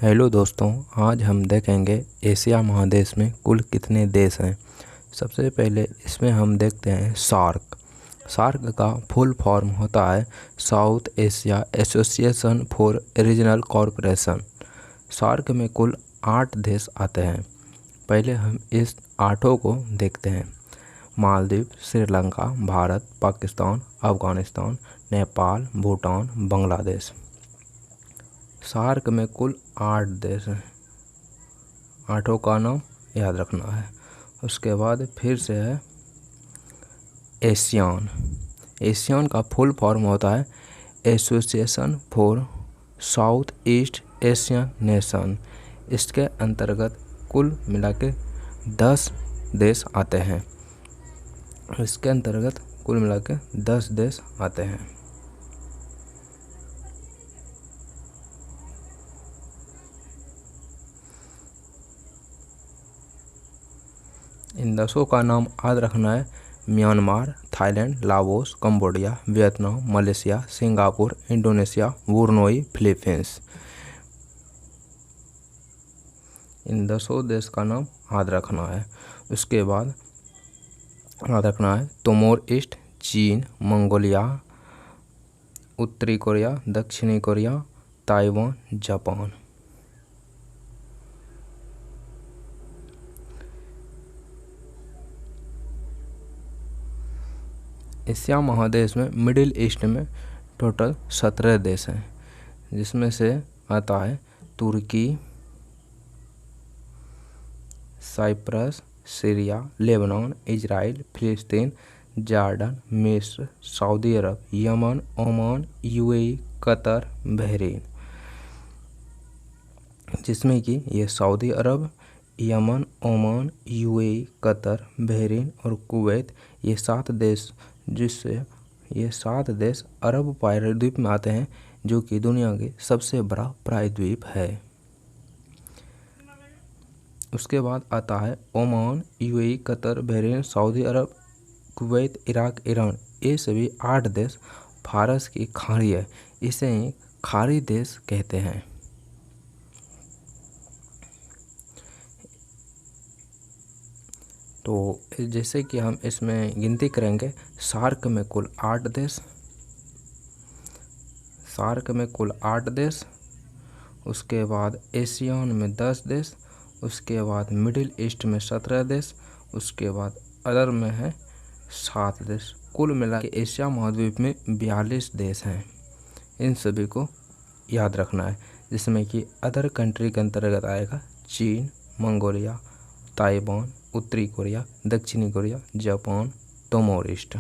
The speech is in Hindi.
हेलो दोस्तों, आज हम देखेंगे एशिया महादेश में कुल कितने देश हैं। सबसे पहले इसमें हम देखते हैं सार्क। सार्क का फुल फॉर्म होता है South Asia Association for Regional Corporation. SAARC में कुल 8 देश आते हैं। पहले हम इस 8 को देखते हैं। मालदीव, श्रीलंका, भारत, पाकिस्तान, अफगानिस्तान, नेपाल, भूटान, बांग्लादेश। सार्क में कुल 8 देश हैं। 8 का नाम याद रखना है। उसके बाद फिर से है एशियान। एशियान का फुल फॉर्म होता है association for south east Asian nation. इसके अंतर्गत कुल मिला के 10 देश आते हैं। इसके अंतर्गत कुल मिला के 10 देश आते हैं। इन 10 का नाम याद रखना है। Myanmar, Thailand, Laos, Cambodia, Vietnam, Malaysia, Singapore, Indonesia, Brunei, Philippines. इन 10 देश का नाम याद रखना है। उसके बाद याद रखना है तिमोर ईस्ट, चीन, मंगोलिया, उत्तरी कोरिया, दक्षिणी कोरिया, ताइवान, जापान। एशिया महादेश में मिडिल ईस्ट में टोटल 17 देश हैं, जिसमें से आता है तुर्की, Cyprus, Syria, Lebanon, Israel, Jordan, जॉर्डन, मिस्र, सऊदी अरब, यमन, ओमान, यूएई, कतर, बहरीन। जिसमें कि ये सऊदी अरब, यमन, ओमान, यूएई, कतर, बहरीन और कुवैत ये 7 देश, जिससे ये 7 देश अरब प्रायद्वीप में आते हैं, जो कि दुनिया के सबसे बड़ा प्रायद्वीप है। उसके बाद आता है ओमान, यूएई, कतर, बहरीन, सऊदी अरब, कुवैत, इराक, ईरान। ये सभी 8 देश फारस की खाड़ी है, इसे ही खाड़ी देश कहते हैं। तो जैसे कि हम इसमें गिनती करेंगे, सार्क में कुल 8 देश, सार्क में कुल 8 देश। उसके बाद एशियान में 10 देश। उसके बाद मिडिल ईस्ट में 17 देश। उसके बाद अदर में है 7 देश। कुल मिला के एशिया महाद्वीप में 42 देश हैं। इन सभी को याद रखना है, जिसमें कि अदर कंट्री के अंतर्गत आएगा चीन, मंगोलिया, ताइवान, उत्तरी कोरिया, दक्षिणी कोरिया, जापान, तिमोर ईस्ट।